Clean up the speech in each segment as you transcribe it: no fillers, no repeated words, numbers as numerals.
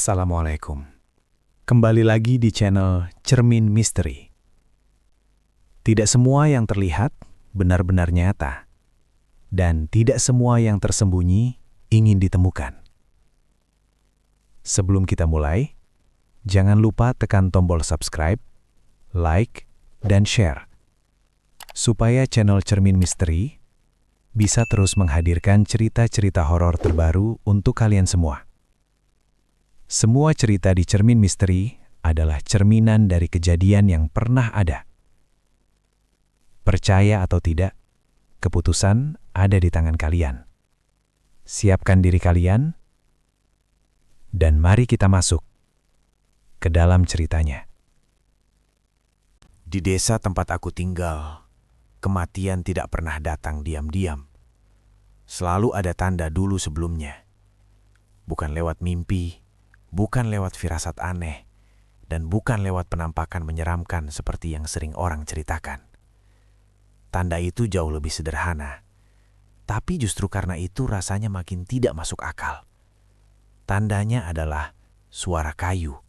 Assalamualaikum. Kembali lagi di channel Cermin Misteri. Tidak semua yang terlihat benar-benar nyata, dan tidak semua yang tersembunyi ingin ditemukan. Sebelum kita mulai, jangan lupa tekan tombol subscribe, like, dan share, supaya channel Cermin Misteri bisa terus menghadirkan cerita-cerita horor terbaru untuk kalian semua. Semua cerita di Cermin Misteri adalah cerminan dari kejadian yang pernah ada. Percaya atau tidak, keputusan ada di tangan kalian. Siapkan diri kalian, dan mari kita masuk ke dalam ceritanya. Di desa tempat aku tinggal, kematian tidak pernah datang diam-diam. Selalu ada tanda dulu sebelumnya. Bukan lewat mimpi, bukan lewat firasat aneh, dan bukan lewat penampakan menyeramkan seperti yang sering orang ceritakan. Tanda itu jauh lebih sederhana, tapi justru karena itu rasanya makin tidak masuk akal. Tandanya adalah suara kayu.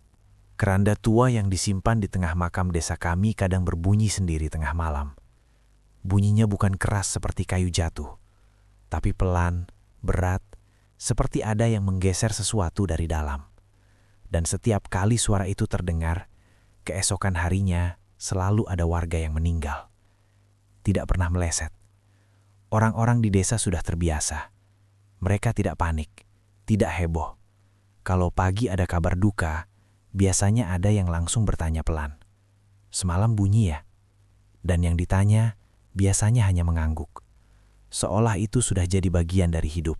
Keranda tua yang disimpan di tengah makam desa kami kadang berbunyi sendiri tengah malam. Bunyinya bukan keras seperti kayu jatuh, tapi pelan, berat, seperti ada yang menggeser sesuatu dari dalam. Dan setiap kali suara itu terdengar, keesokan harinya selalu ada warga yang meninggal. Tidak pernah meleset. Orang-orang di desa sudah terbiasa. Mereka tidak panik, tidak heboh. Kalau pagi ada kabar duka, biasanya ada yang langsung bertanya pelan, "Semalam bunyi ya?" Dan yang ditanya biasanya hanya mengangguk, seolah itu sudah jadi bagian dari hidup.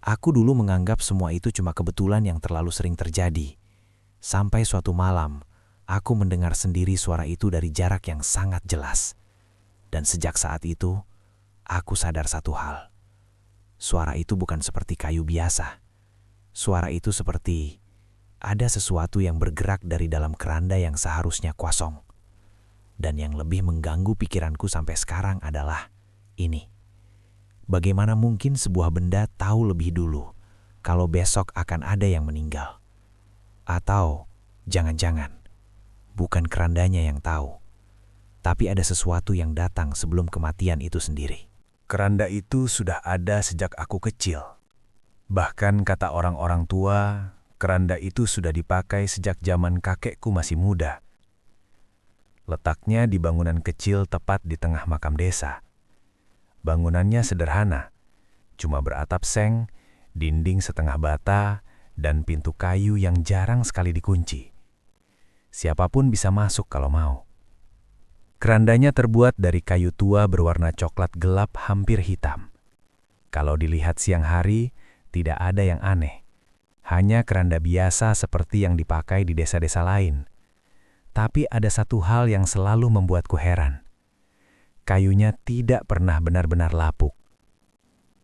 Aku dulu menganggap semua itu cuma kebetulan yang terlalu sering terjadi. Sampai suatu malam, aku mendengar sendiri suara itu dari jarak yang sangat jelas. Dan sejak saat itu, aku sadar satu hal. Suara itu bukan seperti kayu biasa. Suara itu seperti ada sesuatu yang bergerak dari dalam keranda yang seharusnya kosong. Dan yang lebih mengganggu pikiranku sampai sekarang adalah ini. Bagaimana mungkin sebuah benda tahu lebih dulu kalau besok akan ada yang meninggal? Atau jangan-jangan bukan kerandanya yang tahu, tapi ada sesuatu yang datang sebelum kematian itu sendiri. Keranda itu sudah ada sejak aku kecil. Bahkan kata orang-orang tua, keranda itu sudah dipakai sejak zaman kakekku masih muda. Letaknya di bangunan kecil tepat di tengah makam desa. Bangunannya sederhana, cuma beratap seng, dinding setengah bata, dan pintu kayu yang jarang sekali dikunci. Siapapun bisa masuk kalau mau. Kerandanya terbuat dari kayu tua berwarna coklat gelap hampir hitam. Kalau dilihat siang hari, tidak ada yang aneh. Hanya keranda biasa seperti yang dipakai di desa-desa lain. Tapi ada satu hal yang selalu membuatku heran. Kayunya tidak pernah benar-benar lapuk.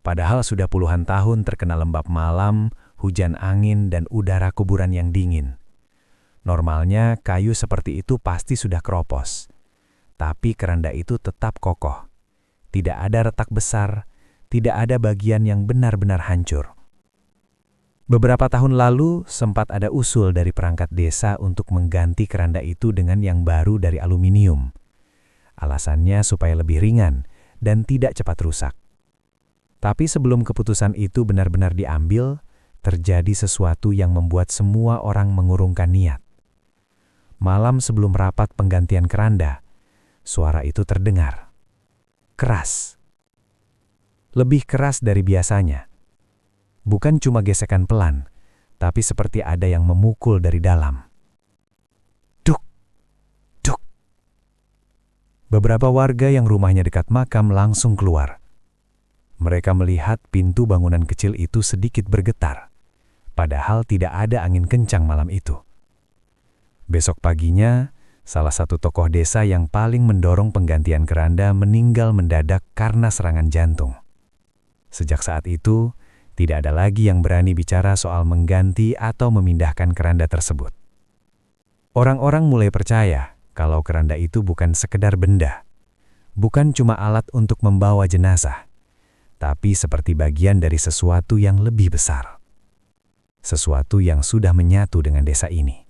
Padahal sudah puluhan tahun terkena lembab malam, hujan angin, dan udara kuburan yang dingin. Normalnya kayu seperti itu pasti sudah keropos. Tapi keranda itu tetap kokoh. Tidak ada retak besar, tidak ada bagian yang benar-benar hancur. Beberapa tahun lalu sempat ada usul dari perangkat desa untuk mengganti keranda itu dengan yang baru dari aluminium. Alasannya supaya lebih ringan dan tidak cepat rusak. Tapi sebelum keputusan itu benar-benar diambil, terjadi sesuatu yang membuat semua orang mengurungkan niat. Malam sebelum rapat penggantian keranda, suara itu terdengar. Keras. Lebih keras dari biasanya. Bukan cuma gesekan pelan, tapi seperti ada yang memukul dari dalam. Beberapa warga yang rumahnya dekat makam langsung keluar. Mereka melihat pintu bangunan kecil itu sedikit bergetar, padahal tidak ada angin kencang malam itu. Besok paginya, salah satu tokoh desa yang paling mendorong penggantian keranda meninggal mendadak karena serangan jantung. Sejak saat itu, tidak ada lagi yang berani bicara soal mengganti atau memindahkan keranda tersebut. Orang-orang mulai percaya kalau keranda itu bukan sekedar benda, bukan cuma alat untuk membawa jenazah, tapi seperti bagian dari sesuatu yang lebih besar. sesuatu yang sudah menyatu dengan desa ini.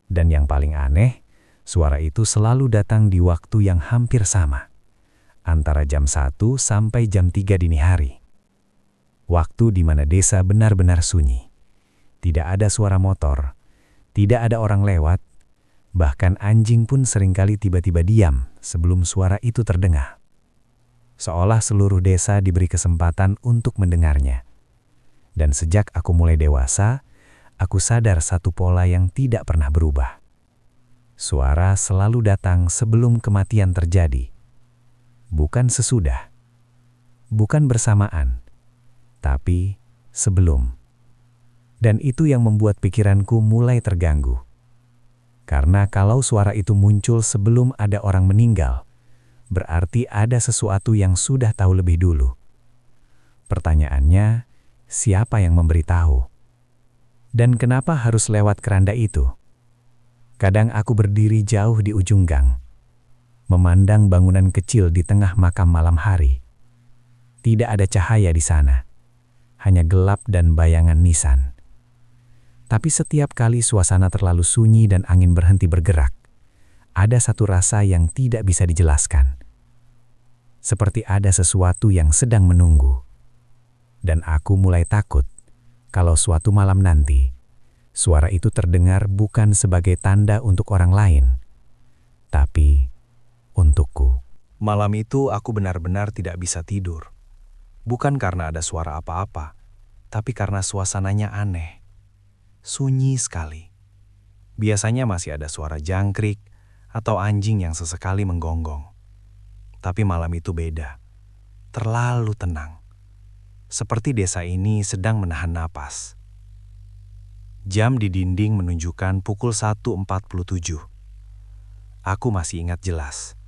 Dan yang paling aneh, suara itu selalu datang di waktu yang hampir sama, antara jam 1 sampai jam 3 dini hari. Waktu di mana desa benar-benar sunyi. Tidak ada suara motor, tidak ada orang lewat, bahkan anjing pun seringkali tiba-tiba diam sebelum suara itu terdengar. Seolah seluruh desa diberi kesempatan untuk mendengarnya. Dan sejak aku mulai dewasa, aku sadar satu pola yang tidak pernah berubah. Suara selalu datang sebelum kematian terjadi. Bukan sesudah, bukan bersamaan, tapi sebelum. Dan itu yang membuat pikiranku mulai terganggu. Karena kalau suara itu muncul sebelum ada orang meninggal, berarti ada sesuatu yang sudah tahu lebih dulu. Pertanyaannya, siapa yang memberitahu? Dan kenapa harus lewat keranda itu? Kadang aku berdiri jauh di ujung gang, memandang bangunan kecil di tengah makam malam hari. Tidak ada cahaya di sana, hanya gelap dan bayangan nisan. Tapi setiap kali suasana terlalu sunyi dan angin berhenti bergerak, ada satu rasa yang tidak bisa dijelaskan. Seperti ada sesuatu yang sedang menunggu. Dan aku mulai takut kalau suatu malam nanti, suara itu terdengar bukan sebagai tanda untuk orang lain, tapi untukku. Malam itu aku benar-benar tidak bisa tidur. Bukan karena ada suara apa-apa, tapi karena suasananya aneh. Sunyi sekali. Biasanya masih ada suara jangkrik atau anjing yang sesekali menggonggong. Tapi malam itu beda. Terlalu tenang. Seperti desa ini sedang menahan napas. Jam di dinding menunjukkan pukul 1.47. Aku masih ingat jelas.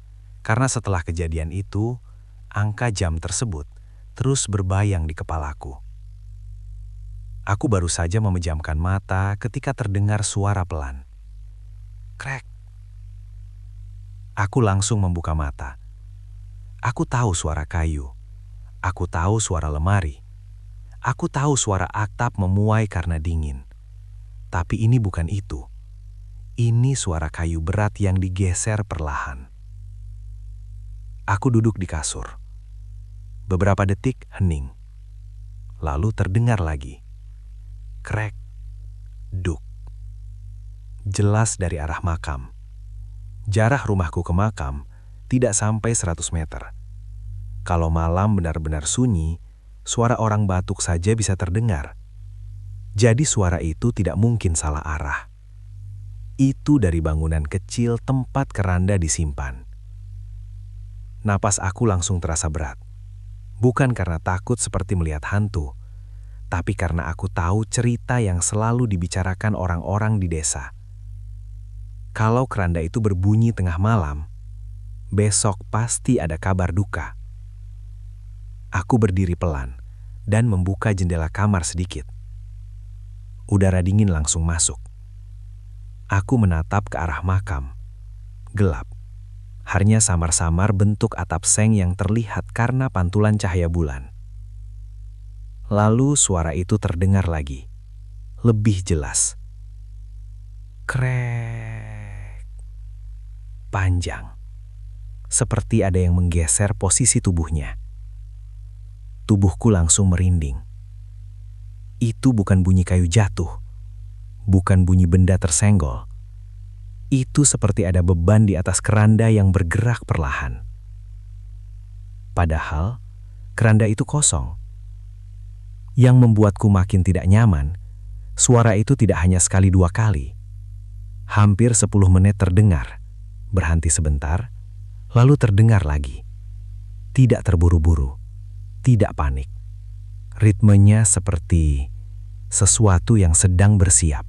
Karena setelah kejadian itu, angka jam tersebut terus berbayang di kepalaku. Aku baru saja memejamkan mata ketika terdengar suara pelan. Krek. Aku langsung membuka mata. Aku tahu suara kayu. Aku tahu suara lemari. Aku tahu suara atap memuai karena dingin. Tapi ini bukan itu. Ini suara kayu berat yang digeser perlahan. Aku duduk di kasur. Beberapa detik hening. Lalu terdengar lagi. Krek, duk. Jelas dari arah makam. Jarak rumahku ke makam tidak sampai 100 meter. Kalau malam benar-benar sunyi, suara orang batuk saja bisa terdengar. Jadi suara itu tidak mungkin salah arah. Itu dari bangunan kecil tempat keranda disimpan. Napas aku langsung terasa berat. Bukan karena takut seperti melihat hantu, tapi karena aku tahu cerita yang selalu dibicarakan orang-orang di desa. Kalau keranda itu berbunyi tengah malam, besok pasti ada kabar duka. Aku berdiri pelan dan membuka jendela kamar sedikit. Udara dingin langsung masuk. Aku menatap ke arah makam. Gelap. Hanya samar-samar bentuk atap seng yang terlihat karena pantulan cahaya bulan. Lalu suara itu terdengar lagi, lebih jelas. Krek. Panjang. Seperti ada yang menggeser posisi tubuhnya. Tubuhku langsung merinding. Itu bukan bunyi kayu jatuh. Bukan bunyi benda tersenggol. Itu seperti ada beban di atas keranda yang bergerak perlahan. Padahal, keranda itu kosong. Yang membuatku makin tidak nyaman, suara itu tidak hanya sekali dua kali. Hampir 10 menit terdengar, berhenti sebentar, lalu terdengar lagi. Tidak terburu-buru, tidak panik. Ritmenya seperti sesuatu yang sedang bersiap.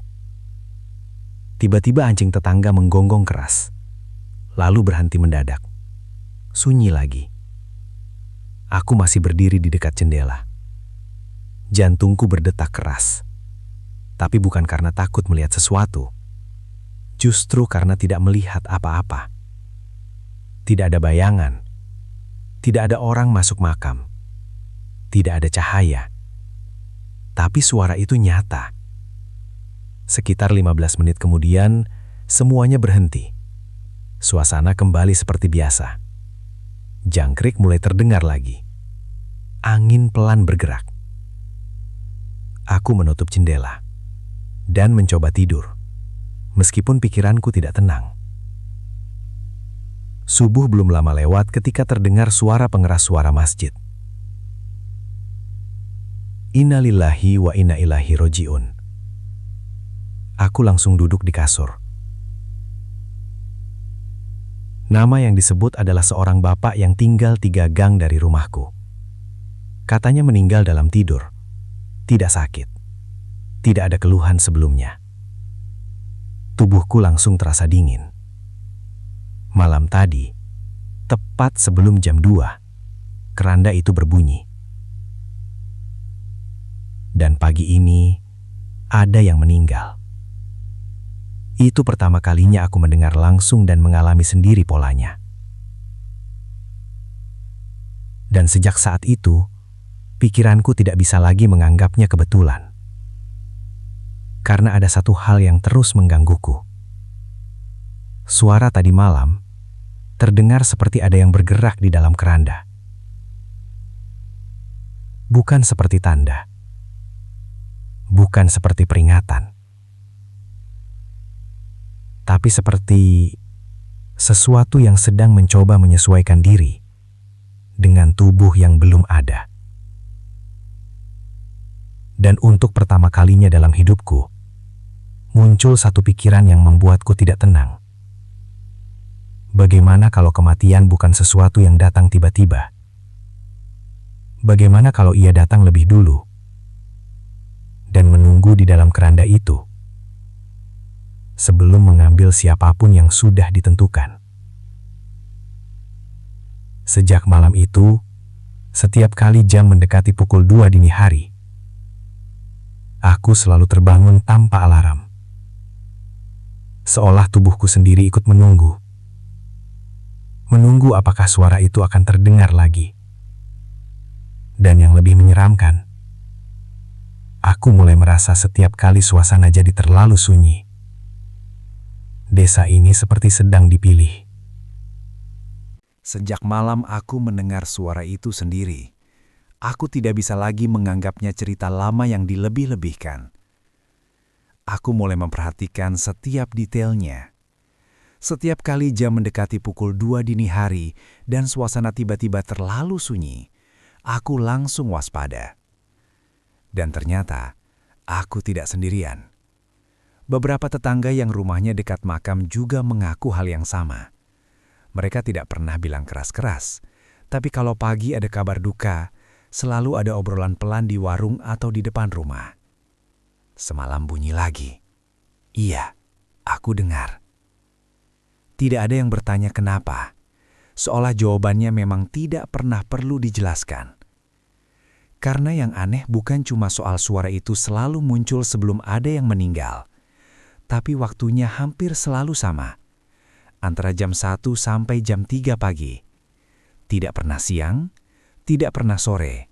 Tiba-tiba anjing tetangga menggonggong keras, lalu berhenti mendadak. Sunyi lagi. Aku masih berdiri di dekat jendela. Jantungku berdetak keras. Tapi bukan karena takut melihat sesuatu. Justru karena tidak melihat apa-apa. Tidak ada bayangan. Tidak ada orang masuk makam. Tidak ada cahaya. Tapi suara itu nyata. Sekitar 15 menit kemudian, semuanya berhenti. Suasana kembali seperti biasa. Jangkrik mulai terdengar lagi. Angin pelan bergerak. Aku menutup jendela dan mencoba tidur, meskipun pikiranku tidak tenang. Subuh belum lama lewat ketika terdengar suara pengeras suara masjid. Inna lillahi wa inna ilaihi roji'un. Aku langsung duduk di kasur. Nama yang disebut adalah seorang bapak yang tinggal 3 gang dari rumahku. Katanya meninggal dalam tidur. Tidak sakit. Tidak ada keluhan sebelumnya. Tubuhku langsung terasa dingin. Malam tadi, tepat sebelum jam 2, keranda itu berbunyi. Dan pagi ini, ada yang meninggal. Itu pertama kalinya aku mendengar langsung dan mengalami sendiri polanya. Dan sejak saat itu, pikiranku tidak bisa lagi menganggapnya kebetulan. Karena ada satu hal yang terus menggangguku. Suara tadi malam terdengar seperti ada yang bergerak di dalam keranda. Bukan seperti tanda. Bukan seperti peringatan. Tapi seperti sesuatu yang sedang mencoba menyesuaikan diri dengan tubuh yang belum ada. Dan untuk pertama kalinya dalam hidupku, muncul satu pikiran yang membuatku tidak tenang. Bagaimana kalau kematian bukan sesuatu yang datang tiba-tiba? Bagaimana kalau ia datang lebih dulu dan menunggu di dalam keranda itu sebelum mengambil siapapun yang sudah ditentukan? Sejak malam itu, setiap kali jam mendekati pukul 2 dini hari, aku selalu terbangun tanpa alarm. Seolah tubuhku sendiri ikut menunggu. Menunggu apakah suara itu akan terdengar lagi. Dan yang lebih menyeramkan, aku mulai merasa setiap kali suasana jadi terlalu sunyi. Desa ini seperti sedang dipilih. Sejak malam aku mendengar suara itu sendiri. Aku tidak bisa lagi menganggapnya cerita lama yang dilebih-lebihkan. Aku mulai memperhatikan setiap detailnya. Setiap kali jam mendekati pukul 2 dini hari dan suasana tiba-tiba terlalu sunyi, aku langsung waspada. Dan ternyata, aku tidak sendirian. Beberapa tetangga yang rumahnya dekat makam juga mengaku hal yang sama. Mereka tidak pernah bilang keras-keras, tapi kalau pagi ada kabar duka, selalu ada obrolan pelan di warung atau di depan rumah. Semalam bunyi lagi. Iya, aku dengar. Tidak ada yang bertanya kenapa, seolah jawabannya memang tidak pernah perlu dijelaskan. Karena yang aneh bukan cuma soal suara itu selalu muncul sebelum ada yang meninggal, tapi waktunya hampir selalu sama, antara jam 1 sampai jam 3 pagi. Tidak pernah siang, tidak pernah sore,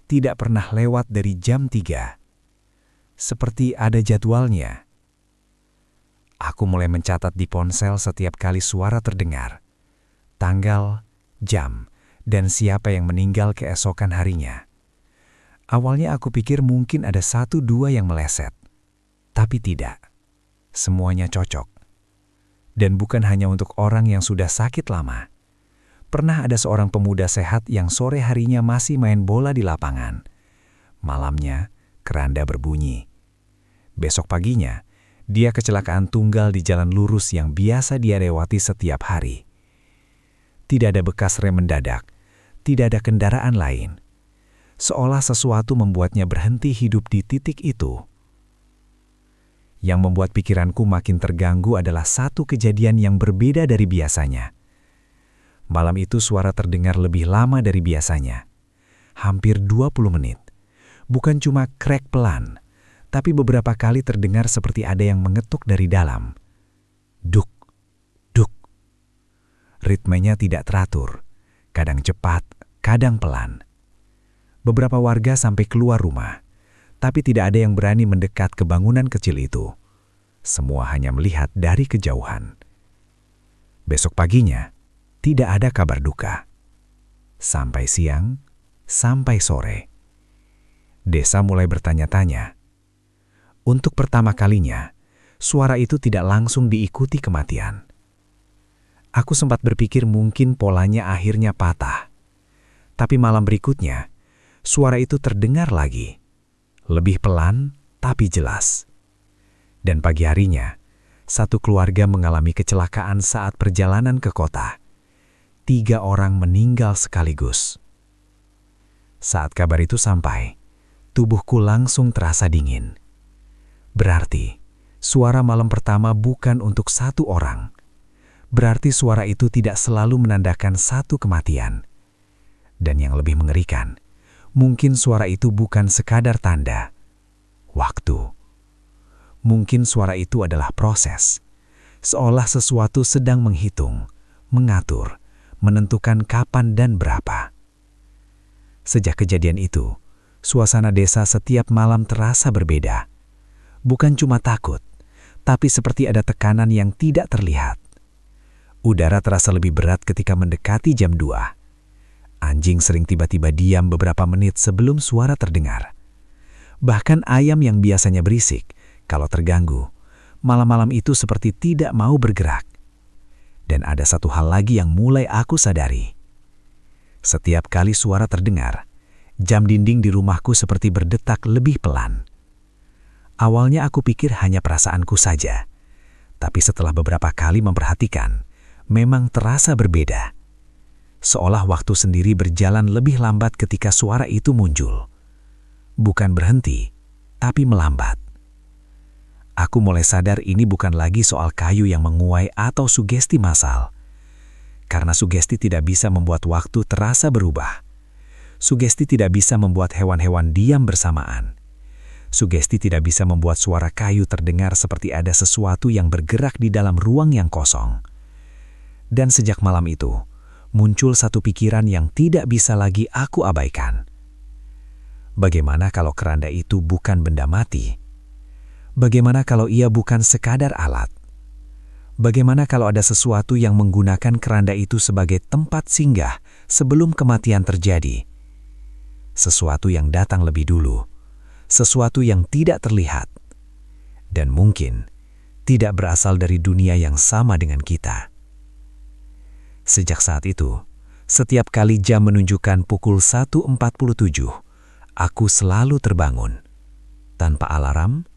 tidak pernah lewat dari jam 3. Seperti ada jadwalnya. Aku mulai mencatat di ponsel setiap kali suara terdengar, tanggal, jam, dan siapa yang meninggal keesokan harinya. Awalnya aku pikir mungkin ada 1-2 yang meleset, tapi tidak. Semuanya cocok. Dan bukan hanya untuk orang yang sudah sakit lama. Pernah ada seorang pemuda sehat yang sore harinya masih main bola di lapangan. Malamnya, keranda berbunyi. Besok paginya, dia kecelakaan tunggal di jalan lurus yang biasa dia lewati setiap hari. Tidak ada bekas rem mendadak, tidak ada kendaraan lain. Seolah sesuatu membuatnya berhenti hidup di titik itu. Yang membuat pikiranku makin terganggu adalah satu kejadian yang berbeda dari biasanya. Malam itu suara terdengar lebih lama dari biasanya. Hampir 20 menit. Bukan cuma krek pelan, tapi beberapa kali terdengar seperti ada yang mengetuk dari dalam. Duk, duk. Ritmenya tidak teratur, kadang cepat, kadang pelan. Beberapa warga sampai keluar rumah, tapi tidak ada yang berani mendekat ke bangunan kecil itu. semua hanya melihat dari kejauhan. Besok paginya, tidak ada kabar duka. Sampai siang, sampai sore. Desa mulai bertanya-tanya. Untuk pertama kalinya, suara itu tidak langsung diikuti kematian. Aku sempat berpikir mungkin polanya akhirnya patah. Tapi malam berikutnya, suara itu terdengar lagi. Lebih pelan, tapi jelas. Dan pagi harinya, satu keluarga mengalami kecelakaan saat perjalanan ke kota. 3 orang meninggal sekaligus. Saat kabar itu sampai, tubuhku langsung terasa dingin. Berarti, suara malam pertama bukan untuk 1 orang. Berarti suara itu tidak selalu menandakan satu kematian. Dan yang lebih mengerikan, mungkin suara itu bukan sekadar tanda. Waktu. Mungkin suara itu adalah proses. Seolah sesuatu sedang menghitung, mengatur, menentukan kapan dan berapa. Sejak kejadian itu, suasana desa setiap malam terasa berbeda. Bukan cuma takut, tapi seperti ada tekanan yang tidak terlihat. Udara terasa lebih berat ketika mendekati jam 2. Anjing sering tiba-tiba diam beberapa menit sebelum suara terdengar. Bahkan ayam yang biasanya berisik, kalau terganggu, malam-malam itu seperti tidak mau bergerak. Dan ada satu hal lagi yang mulai aku sadari. Setiap kali suara terdengar, jam dinding di rumahku seperti berdetak lebih pelan. Awalnya aku pikir hanya perasaanku saja, tapi setelah beberapa kali memperhatikan, memang terasa berbeda. Seolah waktu sendiri berjalan lebih lambat ketika suara itu muncul. Bukan berhenti, tapi melambat. Aku mulai sadar ini bukan lagi soal kayu yang menguai atau sugesti massal. Karena sugesti tidak bisa membuat waktu terasa berubah. Sugesti tidak bisa membuat hewan-hewan diam bersamaan. Sugesti tidak bisa membuat suara kayu terdengar seperti ada sesuatu yang bergerak di dalam ruang yang kosong. Dan sejak malam itu, muncul satu pikiran yang tidak bisa lagi aku abaikan. Bagaimana kalau keranda itu bukan benda mati? Bagaimana kalau ia bukan sekadar alat? Bagaimana kalau ada sesuatu yang menggunakan keranda itu sebagai tempat singgah sebelum kematian terjadi? Sesuatu yang datang lebih dulu, sesuatu yang tidak terlihat, dan mungkin tidak berasal dari dunia yang sama dengan kita. Sejak saat itu, setiap kali jam menunjukkan pukul 1.47, aku selalu terbangun. Tanpa alarm,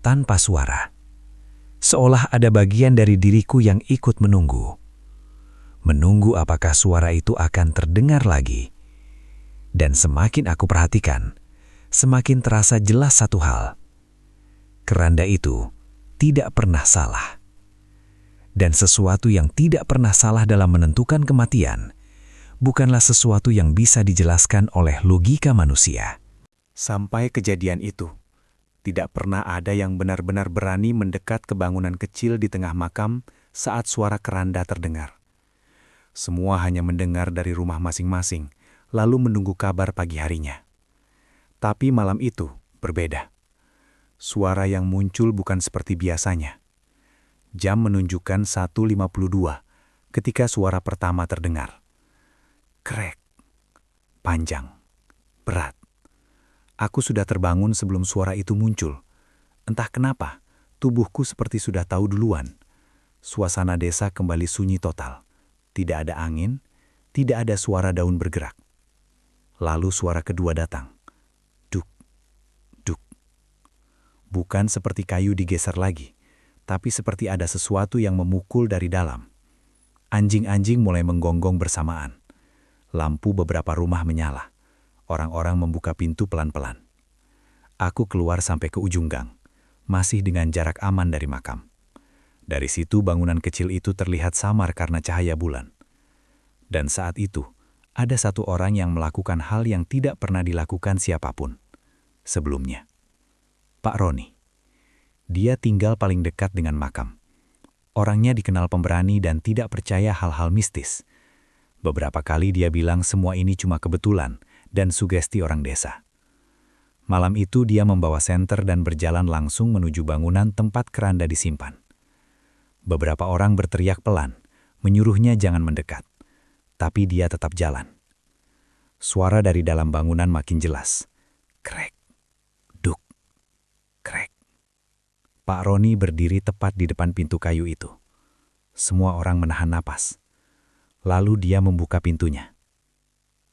tanpa suara. Seolah ada bagian dari diriku yang ikut menunggu. Menunggu apakah suara itu akan terdengar lagi. Dan semakin aku perhatikan, semakin terasa jelas satu hal. Keranda itu tidak pernah salah. Dan sesuatu yang tidak pernah salah dalam menentukan kematian, bukanlah sesuatu yang bisa dijelaskan oleh logika manusia. Sampai kejadian itu, tidak pernah ada yang benar-benar berani mendekat ke bangunan kecil di tengah makam saat suara keranda terdengar. Semua hanya mendengar dari rumah masing-masing, lalu menunggu kabar pagi harinya. Tapi malam itu berbeda. Suara yang muncul bukan seperti biasanya. Jam menunjukkan 1.52 ketika suara pertama terdengar. Krek, panjang, berat. Aku sudah terbangun sebelum suara itu muncul. Entah kenapa, tubuhku seperti sudah tahu duluan. Suasana desa kembali sunyi total. Tidak ada angin, tidak ada suara daun bergerak. Lalu suara kedua datang. Duk, duk. Bukan seperti kayu digeser lagi, tapi seperti ada sesuatu yang memukul dari dalam. Anjing-anjing mulai menggonggong bersamaan. Lampu beberapa rumah menyala. Orang-orang membuka pintu pelan-pelan. Aku keluar sampai ke ujung gang, masih dengan jarak aman dari makam. Dari situ bangunan kecil itu terlihat samar karena cahaya bulan. Dan saat itu, ada satu orang yang melakukan hal yang tidak pernah dilakukan siapapun sebelumnya. Pak Roni. Dia tinggal paling dekat dengan makam. Orangnya dikenal pemberani dan tidak percaya hal-hal mistis. Beberapa kali dia bilang semua ini cuma kebetulan dan sugesti orang desa. Malam itu dia membawa senter dan berjalan langsung menuju bangunan tempat keranda disimpan. Beberapa orang berteriak pelan, menyuruhnya jangan mendekat. Tapi dia tetap jalan. Suara dari dalam bangunan makin jelas. Krek, duk, krek. Pak Roni berdiri tepat di depan pintu kayu itu. Semua orang menahan napas. Lalu dia membuka pintunya.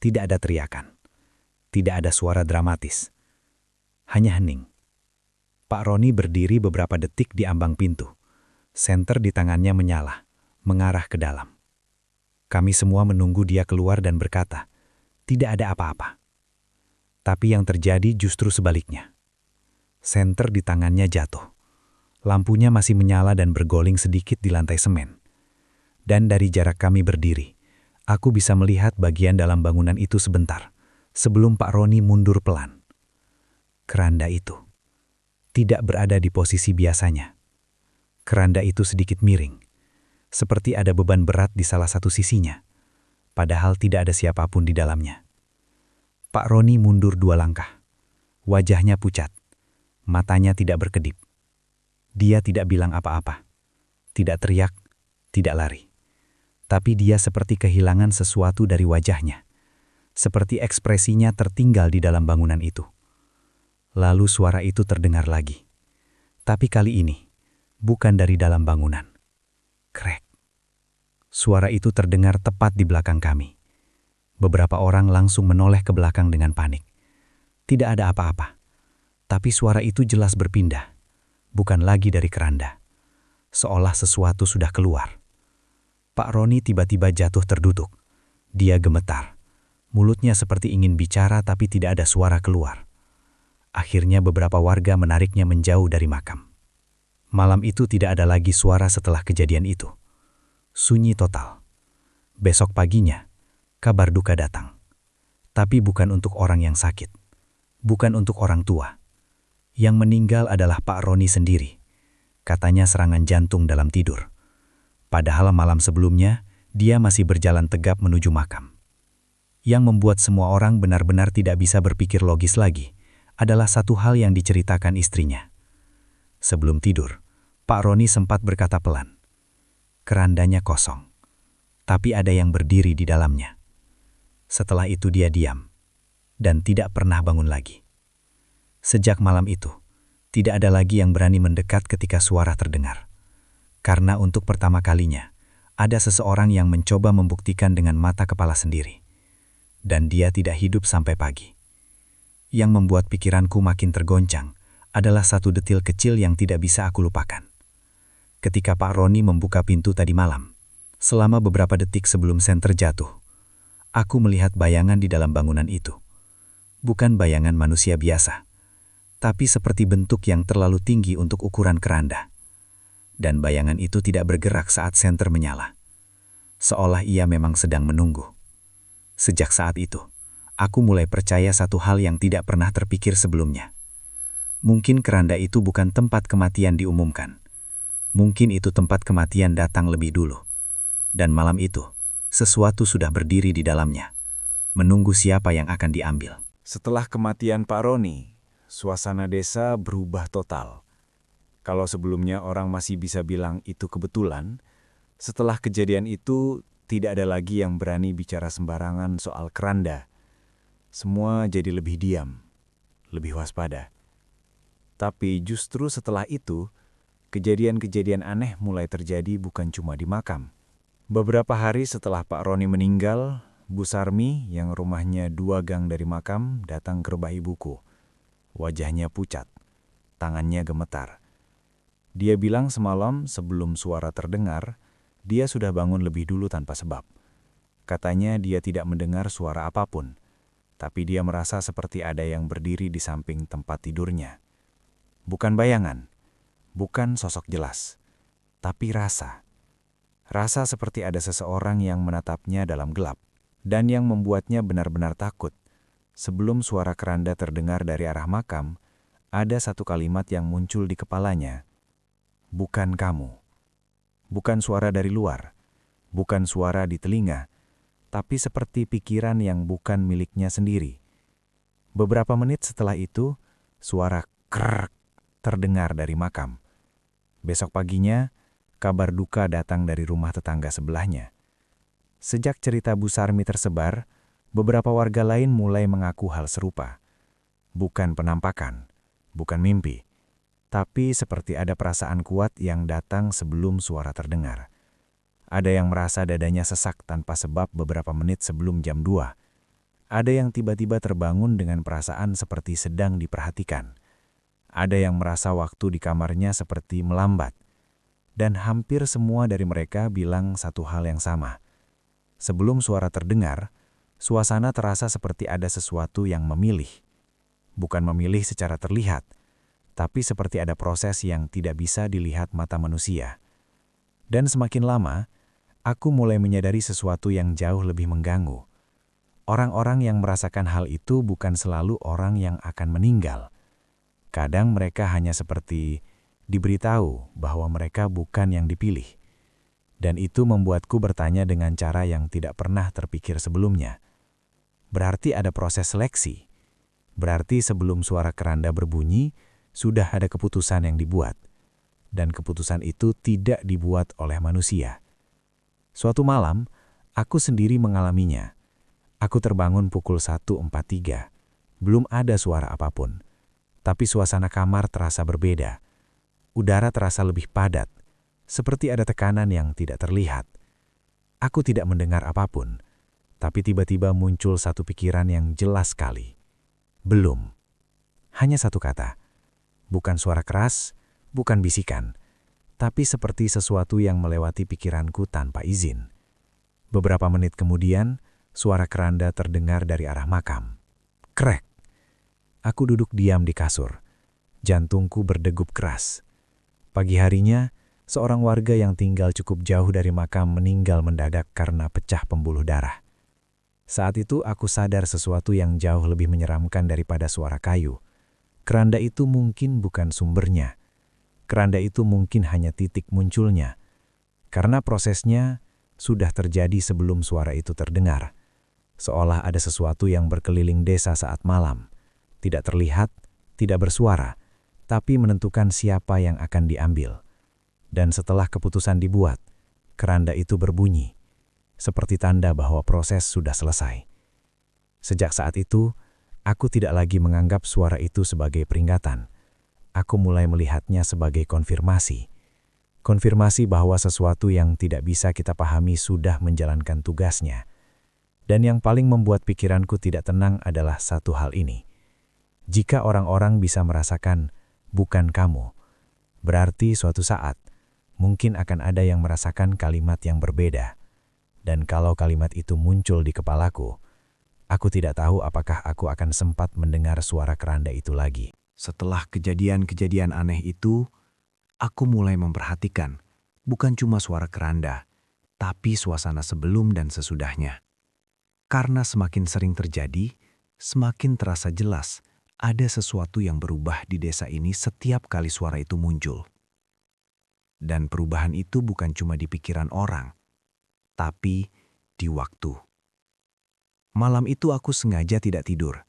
Tidak ada teriakan. Tidak ada suara dramatis. Hanya hening. Pak Roni berdiri beberapa detik di ambang pintu. Senter di tangannya menyala, mengarah ke dalam. Kami semua menunggu dia keluar dan berkata, tidak ada apa-apa. Tapi yang terjadi justru sebaliknya. Senter di tangannya jatuh. Lampunya masih menyala dan bergoling sedikit di lantai semen. Dan dari jarak kami berdiri, aku bisa melihat bagian dalam bangunan itu sebentar, sebelum Pak Roni mundur pelan. Keranda itu tidak berada di posisi biasanya. Keranda itu sedikit miring, seperti ada beban berat di salah satu sisinya, padahal tidak ada siapapun di dalamnya. Pak Roni mundur 2 langkah. Wajahnya pucat, matanya tidak berkedip. Dia tidak bilang apa-apa, tidak teriak, tidak lari. Tapi dia seperti kehilangan sesuatu dari wajahnya, seperti ekspresinya tertinggal di dalam bangunan itu. Lalu suara itu terdengar lagi. Tapi kali ini, bukan dari dalam bangunan. Krek. Suara itu terdengar tepat di belakang kami. Beberapa orang langsung menoleh ke belakang dengan panik. Tidak ada apa-apa. Tapi suara itu jelas berpindah. Bukan lagi dari keranda. Seolah sesuatu sudah keluar. Pak Roni tiba-tiba jatuh terduduk. Dia gemetar. Mulutnya seperti ingin bicara tapi tidak ada suara keluar. Akhirnya beberapa warga menariknya menjauh dari makam. Malam itu tidak ada lagi suara setelah kejadian itu. Sunyi total. Besok paginya, kabar duka datang. Tapi bukan untuk orang yang sakit. Bukan untuk orang tua. Yang meninggal adalah Pak Roni sendiri. Katanya serangan jantung dalam tidur. Padahal malam sebelumnya, dia masih berjalan tegap menuju makam. Yang membuat semua orang benar-benar tidak bisa berpikir logis lagi adalah satu hal yang diceritakan istrinya. Sebelum tidur, Pak Roni sempat berkata pelan. Kerandanya kosong, tapi ada yang berdiri di dalamnya. Setelah itu dia diam, dan tidak pernah bangun lagi. Sejak malam itu, tidak ada lagi yang berani mendekat ketika suara terdengar. Karena untuk pertama kalinya, ada seseorang yang mencoba membuktikan dengan mata kepala sendiri. Dan dia tidak hidup sampai pagi. Yang membuat pikiranku makin tergoncang adalah satu detil kecil yang tidak bisa aku lupakan. Ketika Pak Roni membuka pintu tadi malam, selama beberapa detik sebelum senter jatuh, aku melihat bayangan di dalam bangunan itu. Bukan bayangan manusia biasa, tapi seperti bentuk yang terlalu tinggi untuk ukuran keranda. Dan bayangan itu tidak bergerak saat senter menyala. Seolah ia memang sedang menunggu. Sejak saat itu, aku mulai percaya satu hal yang tidak pernah terpikir sebelumnya. Mungkin keranda itu bukan tempat kematian diumumkan. Mungkin itu tempat kematian datang lebih dulu. Dan malam itu, sesuatu sudah berdiri di dalamnya, menunggu siapa yang akan diambil. Setelah kematian Pak Roni, suasana desa berubah total. Kalau sebelumnya orang masih bisa bilang itu kebetulan, setelah kejadian itu tidak ada lagi yang berani bicara sembarangan soal keranda. Semua jadi lebih diam, lebih waspada. Tapi justru setelah itu, kejadian-kejadian aneh mulai terjadi bukan cuma di makam. Beberapa hari setelah Pak Roni meninggal, Bu Sarmi yang rumahnya 2 gang dari makam datang ke rumah ibuku. Wajahnya pucat, tangannya gemetar. Dia bilang semalam sebelum suara terdengar, dia sudah bangun lebih dulu tanpa sebab. Katanya dia tidak mendengar suara apapun, tapi dia merasa seperti ada yang berdiri di samping tempat tidurnya. Bukan bayangan, bukan sosok jelas, tapi rasa. Rasa seperti ada seseorang yang menatapnya dalam gelap, dan yang membuatnya benar-benar takut. Sebelum suara keranda terdengar dari arah makam, ada satu kalimat yang muncul di kepalanya. Bukan kamu. Bukan suara dari luar, bukan suara di telinga, tapi seperti pikiran yang bukan miliknya sendiri. Beberapa menit setelah itu, Suara krek terdengar dari makam. Besok paginya, kabar duka datang dari rumah tetangga sebelahnya. Sejak cerita Bu Sarmi tersebar, beberapa warga lain mulai mengaku hal serupa. Bukan penampakan, bukan mimpi, tapi seperti ada perasaan kuat yang datang sebelum suara terdengar. Ada yang merasa dadanya sesak tanpa sebab beberapa menit sebelum jam 2. Ada yang tiba-tiba terbangun dengan perasaan seperti sedang diperhatikan. Ada yang merasa waktu di kamarnya seperti melambat. Dan hampir semua dari mereka bilang satu hal yang sama. Sebelum suara terdengar, suasana terasa seperti ada sesuatu yang memilih. Bukan memilih secara terlihat, tapi seperti ada proses yang tidak bisa dilihat mata manusia. Dan semakin lama, aku mulai menyadari sesuatu yang jauh lebih mengganggu. Orang-orang yang merasakan hal itu bukan selalu orang yang akan meninggal. Kadang mereka hanya seperti diberitahu bahwa mereka bukan yang dipilih. Dan itu membuatku bertanya dengan cara yang tidak pernah terpikir sebelumnya. Berarti ada proses seleksi. Berarti sebelum suara keranda berbunyi, sudah ada keputusan yang dibuat. Dan keputusan itu tidak dibuat oleh manusia. Suatu malam, aku sendiri mengalaminya. Aku terbangun pukul 1.43. Belum ada suara apapun. Tapi suasana kamar terasa berbeda. Udara terasa lebih padat, seperti ada tekanan yang tidak terlihat. Aku tidak mendengar apapun, tapi tiba-tiba muncul satu pikiran yang jelas sekali. Belum. Hanya satu kata. Bukan suara keras, bukan bisikan, tapi seperti sesuatu yang melewati pikiranku tanpa izin. Beberapa menit kemudian, suara keranda terdengar dari arah makam. Krek. Aku duduk diam di kasur. Jantungku berdegup keras. Pagi harinya, seorang warga yang tinggal cukup jauh dari makam meninggal mendadak karena pecah pembuluh darah. Saat itu aku sadar sesuatu yang jauh lebih menyeramkan daripada suara kayu. Keranda itu mungkin bukan sumbernya. Keranda itu mungkin hanya titik munculnya. Karena prosesnya sudah terjadi sebelum suara itu terdengar. Seolah ada sesuatu yang berkeliling desa saat malam. Tidak terlihat, tidak bersuara, tapi menentukan siapa yang akan diambil. Dan setelah keputusan dibuat, keranda itu berbunyi, seperti tanda bahwa proses sudah selesai. Sejak saat itu, aku tidak lagi menganggap suara itu sebagai peringatan. Aku mulai melihatnya sebagai konfirmasi. Konfirmasi bahwa sesuatu yang tidak bisa kita pahami sudah menjalankan tugasnya. Dan yang paling membuat pikiranku tidak tenang adalah satu hal ini. Jika orang-orang bisa merasakan bukan kamu, berarti suatu saat mungkin akan ada yang merasakan kalimat yang berbeda. Dan kalau kalimat itu muncul di kepalaku, aku tidak tahu apakah aku akan sempat mendengar suara keranda itu lagi. Setelah kejadian-kejadian aneh itu, aku mulai memperhatikan bukan cuma suara keranda, tapi suasana sebelum dan sesudahnya. Karena semakin sering terjadi, semakin terasa jelas ada sesuatu yang berubah di desa ini setiap kali suara itu muncul. Dan perubahan itu bukan cuma di pikiran orang, tapi di waktu. Malam itu aku sengaja tidak tidur.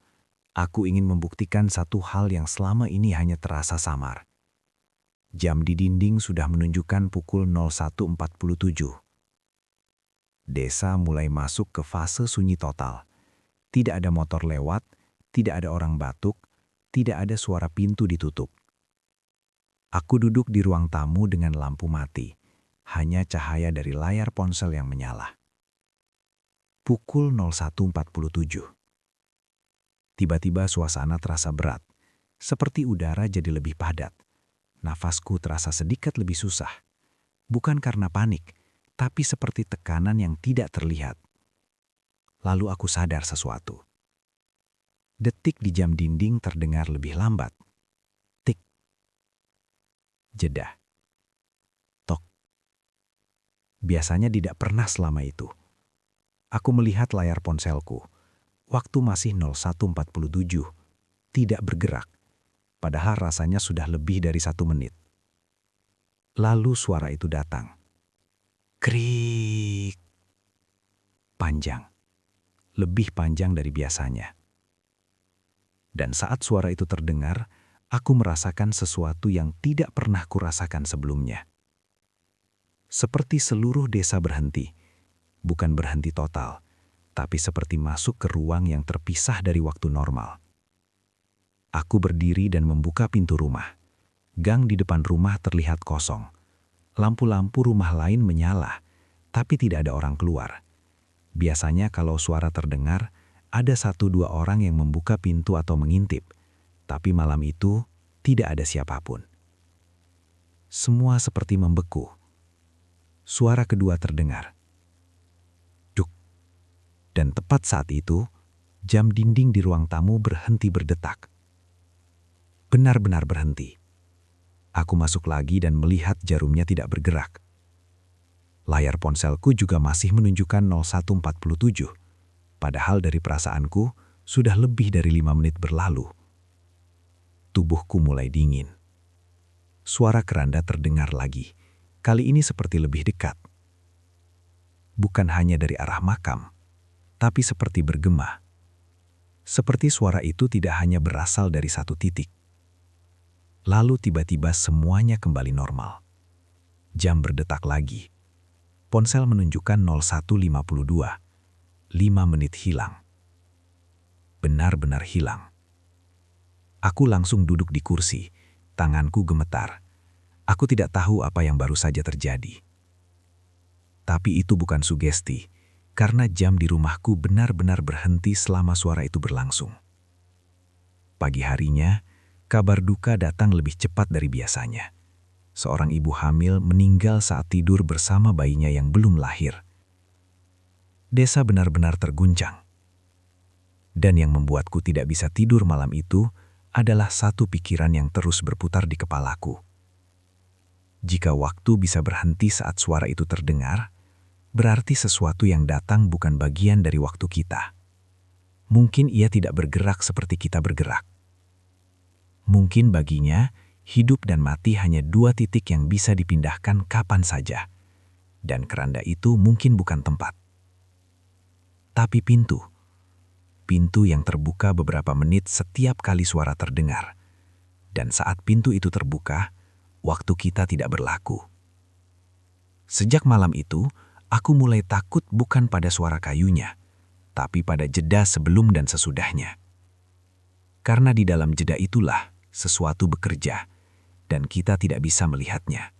Aku ingin membuktikan satu hal yang selama ini hanya terasa samar. Jam di dinding sudah menunjukkan pukul 01.47. Desa mulai masuk ke fase sunyi total. Tidak ada motor lewat, tidak ada orang batuk, tidak ada suara pintu ditutup. Aku duduk di ruang tamu dengan lampu mati, hanya cahaya dari layar ponsel yang menyala. Pukul 01.47. Tiba-tiba suasana terasa berat, seperti udara jadi lebih padat. Nafasku terasa sedikit lebih susah. Bukan karena panik, tapi seperti tekanan yang tidak terlihat. Lalu aku sadar sesuatu. Detik di jam dinding terdengar lebih lambat. Tik. Jeda. Tok. Biasanya tidak pernah selama itu. Aku melihat layar ponselku. Waktu masih 01.47. Tidak bergerak. Padahal rasanya sudah lebih dari 1 menit. Lalu suara itu datang. Krik. Panjang. Lebih panjang dari biasanya. Dan saat suara itu terdengar, Aku merasakan sesuatu yang tidak pernah kurasakan sebelumnya. Seperti seluruh desa berhenti, bukan berhenti total, tapi seperti masuk ke ruang yang terpisah dari waktu normal. Aku berdiri dan membuka pintu rumah. Gang di depan rumah terlihat kosong. Lampu-lampu rumah lain menyala, tapi tidak ada orang keluar. Biasanya kalau suara terdengar, ada 1-2 orang yang membuka pintu atau mengintip. Tapi malam itu tidak ada siapapun. Semua seperti membeku. Suara kedua terdengar. Duk. Dan tepat saat itu, jam dinding di ruang tamu berhenti berdetak. Benar-benar berhenti. Aku masuk lagi dan melihat jarumnya tidak bergerak. Layar ponselku juga masih menunjukkan 01.47. Padahal dari perasaanku, sudah lebih dari 5 menit berlalu. Tubuhku mulai dingin. Suara keranda terdengar lagi, kali ini seperti lebih dekat. Bukan hanya dari arah makam, tapi seperti bergema. Seperti suara itu tidak hanya berasal dari satu titik. Lalu tiba-tiba semuanya kembali normal. Jam berdetak lagi. Ponsel menunjukkan 01.52. 5 menit hilang. Benar-benar hilang. Aku langsung duduk di kursi, tanganku gemetar. Aku tidak tahu apa yang baru saja terjadi. Tapi itu bukan sugesti, karena jam di rumahku benar-benar berhenti selama suara itu berlangsung. Pagi harinya, kabar duka datang lebih cepat dari biasanya. Seorang ibu hamil meninggal saat tidur bersama bayinya yang belum lahir. Desa benar-benar terguncang. Dan yang membuatku tidak bisa tidur malam itu adalah satu pikiran yang terus berputar di kepalaku. Jika waktu bisa berhenti saat suara itu terdengar, berarti sesuatu yang datang bukan bagian dari waktu kita. Mungkin ia tidak bergerak seperti kita bergerak. Mungkin baginya, hidup dan mati hanya 2 titik yang bisa dipindahkan kapan saja. Dan keranda itu mungkin bukan tempat. Tapi pintu. Pintu yang terbuka beberapa menit setiap kali suara terdengar. Dan saat pintu itu terbuka, waktu kita tidak berlaku. Sejak malam itu, aku mulai takut bukan pada suara kayunya, tapi pada jeda sebelum dan sesudahnya. Karena di dalam jeda itulah sesuatu bekerja, dan kita tidak bisa melihatnya.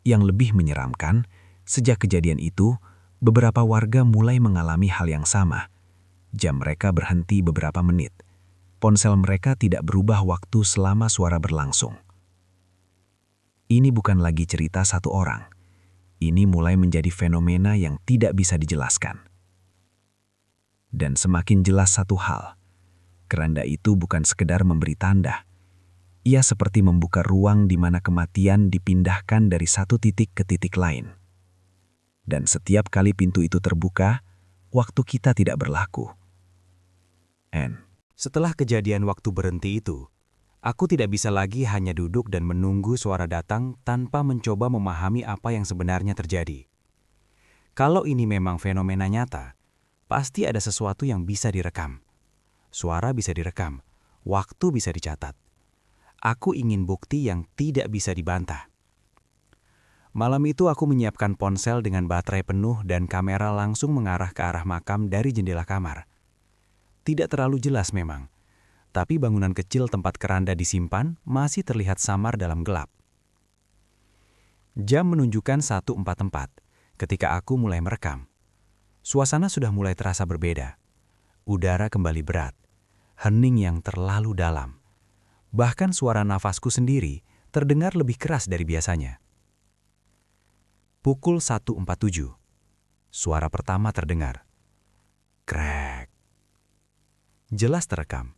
Yang lebih menyeramkan, sejak kejadian itu, beberapa warga mulai mengalami hal yang sama. Jam mereka berhenti beberapa menit. Ponsel mereka tidak berubah waktu selama suara berlangsung. Ini bukan lagi cerita satu orang. Ini mulai menjadi fenomena yang tidak bisa dijelaskan. Dan semakin jelas satu hal. Keranda itu bukan sekedar memberi tanda. Ia seperti membuka ruang di mana kematian dipindahkan dari satu titik ke titik lain. Dan setiap kali pintu itu terbuka, waktu kita tidak berlaku. Setelah kejadian waktu berhenti itu, aku tidak bisa lagi hanya duduk dan menunggu suara datang tanpa mencoba memahami apa yang sebenarnya terjadi. Kalau ini memang fenomena nyata, pasti ada sesuatu yang bisa direkam. Suara bisa direkam, waktu bisa dicatat. Aku ingin bukti yang tidak bisa dibantah. Malam itu aku menyiapkan ponsel dengan baterai penuh dan kamera langsung mengarah ke arah makam dari jendela kamar. Tidak terlalu jelas memang, tapi bangunan kecil tempat keranda disimpan masih terlihat samar dalam gelap. Jam menunjukkan 1.44 ketika aku mulai merekam. Suasana sudah mulai terasa berbeda. Udara kembali berat. Hening yang terlalu dalam. Bahkan suara nafasku sendiri terdengar lebih keras dari biasanya. Pukul 1.47. Suara pertama terdengar. Krek. Jelas terekam.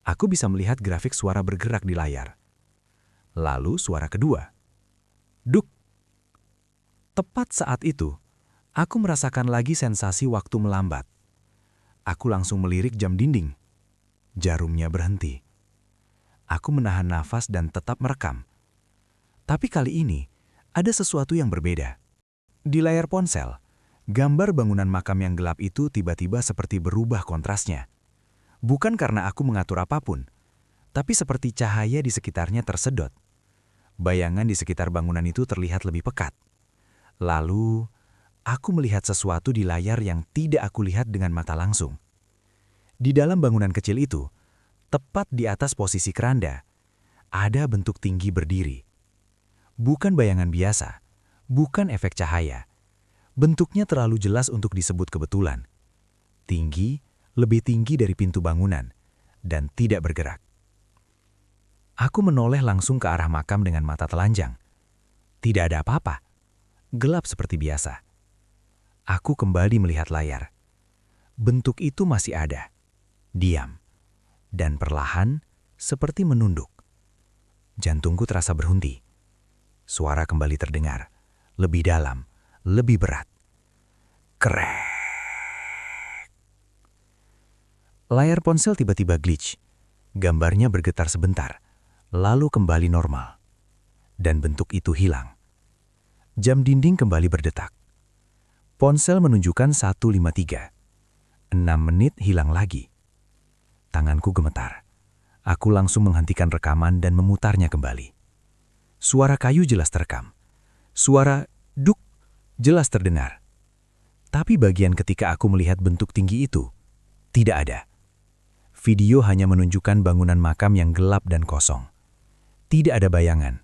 Aku bisa melihat grafik suara bergerak di layar. Lalu suara kedua. Duk. Tepat saat itu, aku merasakan lagi sensasi waktu melambat. Aku langsung melirik jam dinding. Jarumnya berhenti. Aku menahan nafas dan tetap merekam. Tapi kali ini, ada sesuatu yang berbeda. Di layar ponsel, gambar bangunan makam yang gelap itu tiba-tiba seperti berubah kontrasnya. Bukan karena aku mengatur apapun, Tapi seperti cahaya di sekitarnya tersedot. Bayangan di sekitar bangunan itu terlihat lebih pekat. Lalu, aku melihat sesuatu di layar yang tidak aku lihat dengan mata langsung. Di dalam bangunan kecil itu, tepat di atas posisi keranda, ada bentuk tinggi berdiri. Bukan bayangan biasa, bukan efek cahaya. Bentuknya terlalu jelas untuk disebut kebetulan. Tinggi, lebih tinggi dari pintu bangunan, dan tidak bergerak. Aku menoleh langsung ke arah makam dengan mata telanjang. Tidak ada apa-apa. Gelap seperti biasa. Aku kembali melihat layar. Bentuk itu masih ada. Diam. Dan perlahan, seperti menunduk. Jantungku terasa berhenti. Suara kembali terdengar. Lebih dalam, lebih berat. Krek. Layar ponsel tiba-tiba glitch. Gambarnya bergetar sebentar, lalu kembali normal. Dan bentuk itu hilang. Jam dinding kembali berdetak. Ponsel menunjukkan 1.53. 6 menit hilang lagi. Tanganku gemetar. Aku langsung menghentikan rekaman dan memutarnya kembali. Suara kayu jelas terekam. Suara duk jelas terdengar. Tapi bagian ketika aku melihat bentuk tinggi itu, tidak ada. Video hanya menunjukkan bangunan makam yang gelap dan kosong. Tidak ada bayangan,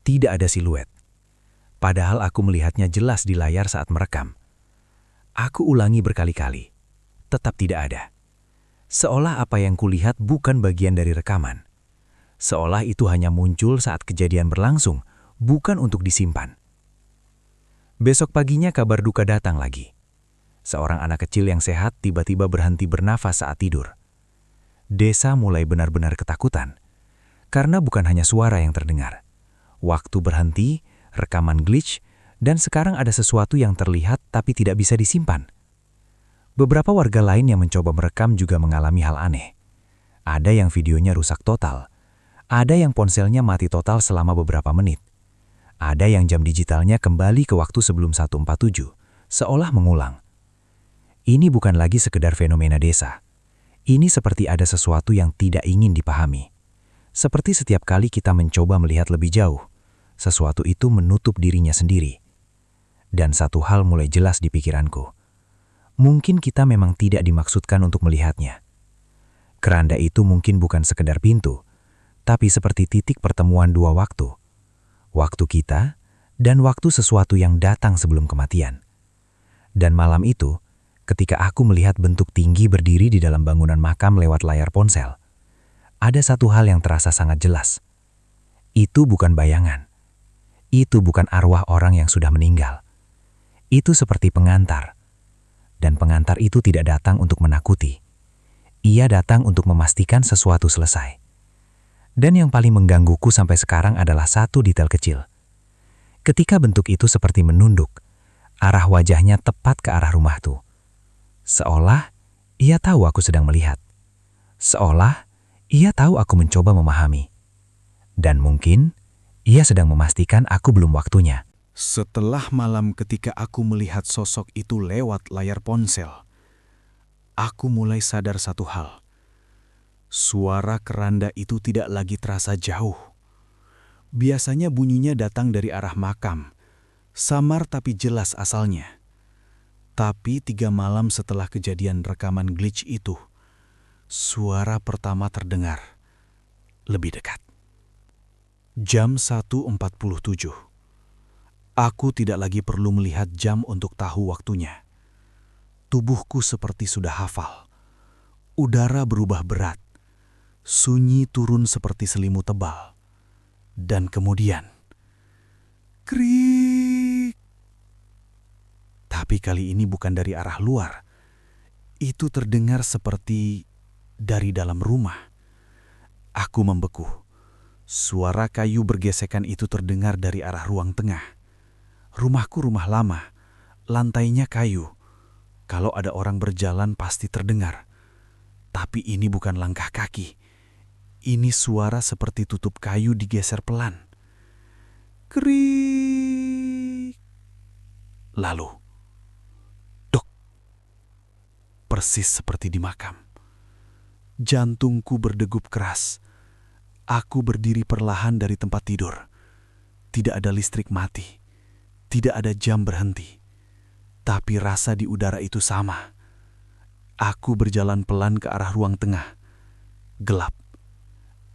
tidak ada siluet. Padahal aku melihatnya jelas di layar saat merekam. Aku ulangi berkali-kali, tetap tidak ada. Seolah apa yang kulihat bukan bagian dari rekaman. Seolah itu hanya muncul saat kejadian berlangsung, bukan untuk disimpan. Besok paginya kabar duka datang lagi. Seorang anak kecil yang sehat tiba-tiba berhenti bernafas saat tidur. Desa mulai benar-benar ketakutan. Karena bukan hanya suara yang terdengar. Waktu berhenti, rekaman glitch, dan sekarang ada sesuatu yang terlihat tapi tidak bisa disimpan. Beberapa warga lain yang mencoba merekam juga mengalami hal aneh. Ada yang videonya rusak total. Ada yang ponselnya mati total selama beberapa menit. Ada yang jam digitalnya kembali ke waktu sebelum 147, seolah mengulang. Ini bukan lagi sekedar fenomena desa. Ini seperti ada sesuatu yang tidak ingin dipahami. Seperti setiap kali kita mencoba melihat lebih jauh, sesuatu itu menutup dirinya sendiri. Dan satu hal mulai jelas di pikiranku. Mungkin kita memang tidak dimaksudkan untuk melihatnya. Keranda itu mungkin bukan sekedar pintu, tapi seperti titik pertemuan dua waktu. Waktu kita dan waktu sesuatu yang datang sebelum kematian. Dan malam itu, ketika aku melihat bentuk tinggi berdiri di dalam bangunan makam lewat layar ponsel, ada satu hal yang terasa sangat jelas. Itu bukan bayangan. Itu bukan arwah orang yang sudah meninggal. Itu seperti pengantar. Dan pengantar itu tidak datang untuk menakuti. Ia datang untuk memastikan sesuatu selesai. Dan yang paling menggangguku sampai sekarang adalah satu detail kecil. Ketika bentuk itu seperti menunduk, arah wajahnya tepat ke arah rumahku. Seolah ia tahu aku sedang melihat. Seolah ia tahu aku mencoba memahami. Dan mungkin ia sedang memastikan aku belum waktunya. Setelah malam ketika aku melihat sosok itu lewat layar ponsel, aku mulai sadar satu hal. Suara keranda itu tidak lagi terasa jauh. Biasanya bunyinya datang dari arah makam, samar tapi jelas asalnya. Tapi 3 malam setelah kejadian rekaman glitch itu, suara pertama terdengar lebih dekat. Jam 1.47. Aku tidak lagi perlu melihat jam untuk tahu waktunya. Tubuhku seperti sudah hafal. Udara berubah berat. Sunyi turun seperti selimut tebal. Dan kemudian, krik. Tapi kali ini bukan dari arah luar. Itu terdengar seperti dari dalam rumah. Aku membeku. Suara kayu bergesekan itu terdengar dari arah ruang tengah. Rumahku rumah lama, lantainya kayu. Kalau ada orang berjalan pasti terdengar. Tapi ini bukan langkah kaki. Ini suara seperti tutup kayu digeser pelan. Krik. Lalu, dok. Persis seperti di makam. Jantungku berdegup keras. Aku berdiri perlahan dari tempat tidur. Tidak ada listrik mati. Tidak ada jam berhenti. Tapi rasa di udara itu sama. Aku berjalan pelan ke arah ruang tengah. Gelap.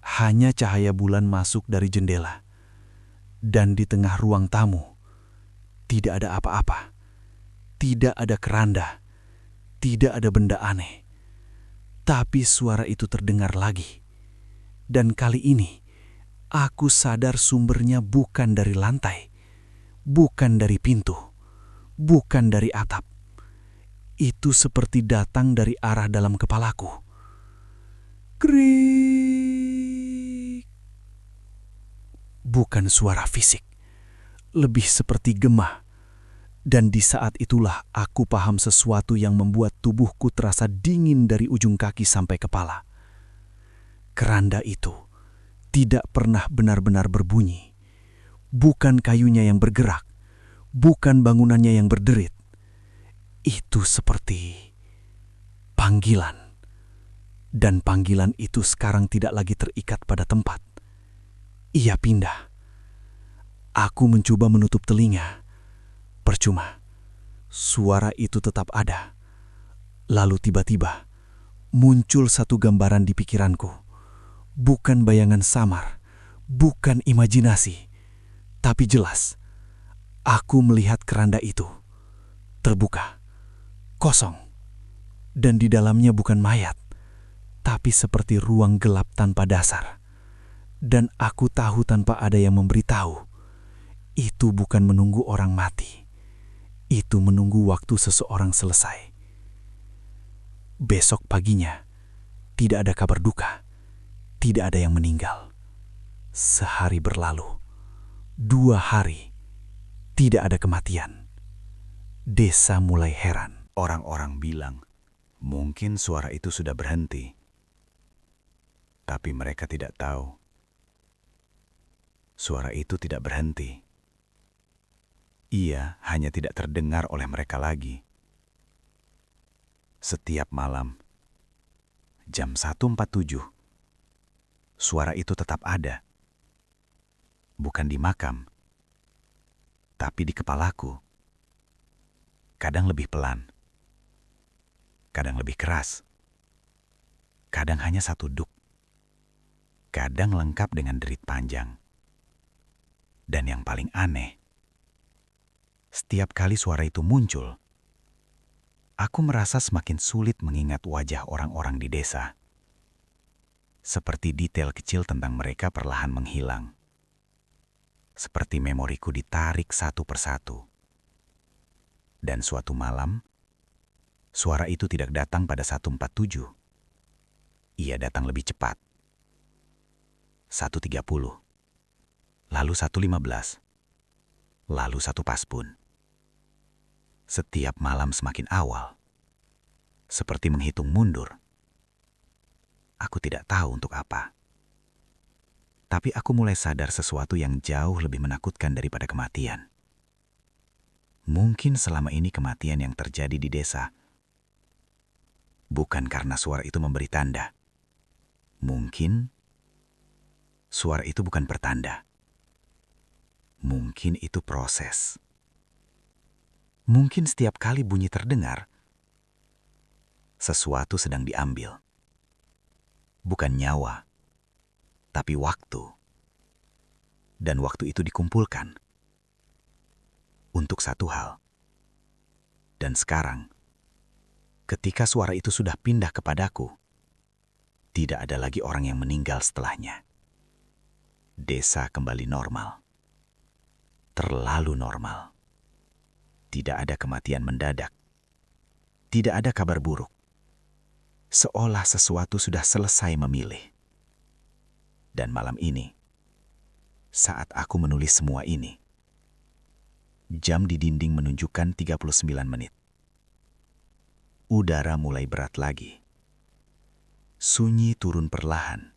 Hanya cahaya bulan masuk dari jendela. Dan di tengah ruang tamu, tidak ada apa-apa. Tidak ada keranda. Tidak ada benda aneh. Tapi suara itu terdengar lagi. Dan kali ini, aku sadar sumbernya bukan dari lantai, bukan dari pintu, bukan dari atap. Itu seperti datang dari arah dalam kepalaku. Krik. Bukan suara fisik, lebih seperti gema. Dan di saat itulah aku paham sesuatu yang membuat tubuhku terasa dingin dari ujung kaki sampai kepala. Keranda itu tidak pernah benar-benar berbunyi. Bukan kayunya yang bergerak, bukan bangunannya yang berderit. Itu seperti panggilan. Dan panggilan itu sekarang tidak lagi terikat pada tempat. Ia pindah. Aku mencoba menutup telinga. Percuma. Suara itu tetap ada. Lalu tiba-tiba muncul satu gambaran di pikiranku. Bukan bayangan samar, bukan imajinasi, tapi jelas. Aku melihat keranda itu terbuka, kosong, dan di dalamnya bukan mayat, tapi seperti ruang gelap tanpa dasar. Dan aku tahu tanpa ada yang memberitahu, itu bukan menunggu orang mati, itu menunggu waktu seseorang selesai. Besok paginya, tidak ada kabar duka. Tidak ada yang meninggal. Sehari berlalu, 2 hari, tidak ada kematian. Desa mulai heran. Orang-orang bilang, mungkin suara itu sudah berhenti. Tapi mereka tidak tahu. Suara itu tidak berhenti. Ia hanya tidak terdengar oleh mereka lagi. Setiap malam, jam 1.47, suara itu tetap ada. Bukan di makam, tapi di kepalaku. Kadang lebih pelan, kadang lebih keras, kadang hanya satu duk, kadang lengkap dengan derit panjang. Dan yang paling aneh, setiap kali suara itu muncul, aku merasa semakin sulit mengingat wajah orang-orang di desa. Seperti detail kecil tentang mereka perlahan menghilang. Seperti memoriku ditarik satu persatu. Dan suatu malam, suara itu tidak datang pada 1.47. Ia datang lebih cepat. 1.30. Lalu 1.15. Lalu 1 pas pun. Setiap malam semakin awal. Seperti menghitung mundur. Aku tidak tahu untuk apa. Tapi aku mulai sadar sesuatu yang jauh lebih menakutkan daripada kematian. Mungkin selama ini kematian yang terjadi di desa bukan karena suara itu memberi tanda. Mungkin suara itu bukan pertanda. Mungkin itu proses. Mungkin setiap kali bunyi terdengar, sesuatu sedang diambil. Bukan nyawa, tapi waktu. Dan waktu itu dikumpulkan untuk satu hal. Dan sekarang, ketika suara itu sudah pindah kepadaku, tidak ada lagi orang yang meninggal setelahnya. Desa kembali normal. Terlalu normal. Tidak ada kematian mendadak. Tidak ada kabar buruk. Seolah sesuatu sudah selesai memilih. Dan malam ini, saat aku menulis semua ini, jam di dinding menunjukkan 39 menit. Udara mulai berat lagi. Sunyi turun perlahan.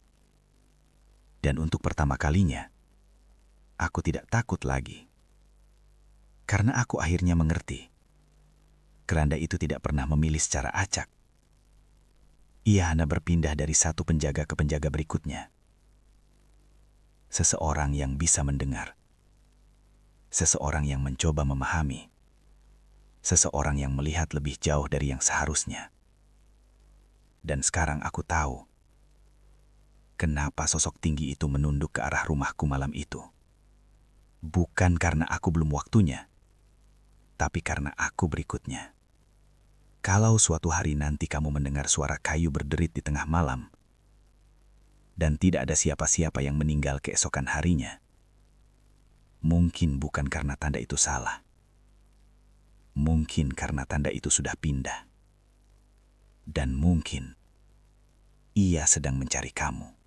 Dan untuk pertama kalinya, aku tidak takut lagi. Karena aku akhirnya mengerti. Keranda itu tidak pernah memilih secara acak. Ia hanya berpindah dari satu penjaga ke penjaga berikutnya. seseorang yang bisa mendengar, seseorang yang mencoba memahami, seseorang yang melihat lebih jauh dari yang seharusnya. Dan sekarang aku tahu kenapa sosok tinggi itu menunduk ke arah rumahku malam itu. Bukan karena aku belum waktunya, tapi karena aku berikutnya. Kalau suatu hari nanti kamu mendengar suara kayu berderit di tengah malam, dan tidak ada siapa-siapa yang meninggal keesokan harinya, mungkin bukan karena tanda itu salah. Mungkin karena tanda itu sudah pindah. Dan mungkin ia sedang mencari kamu.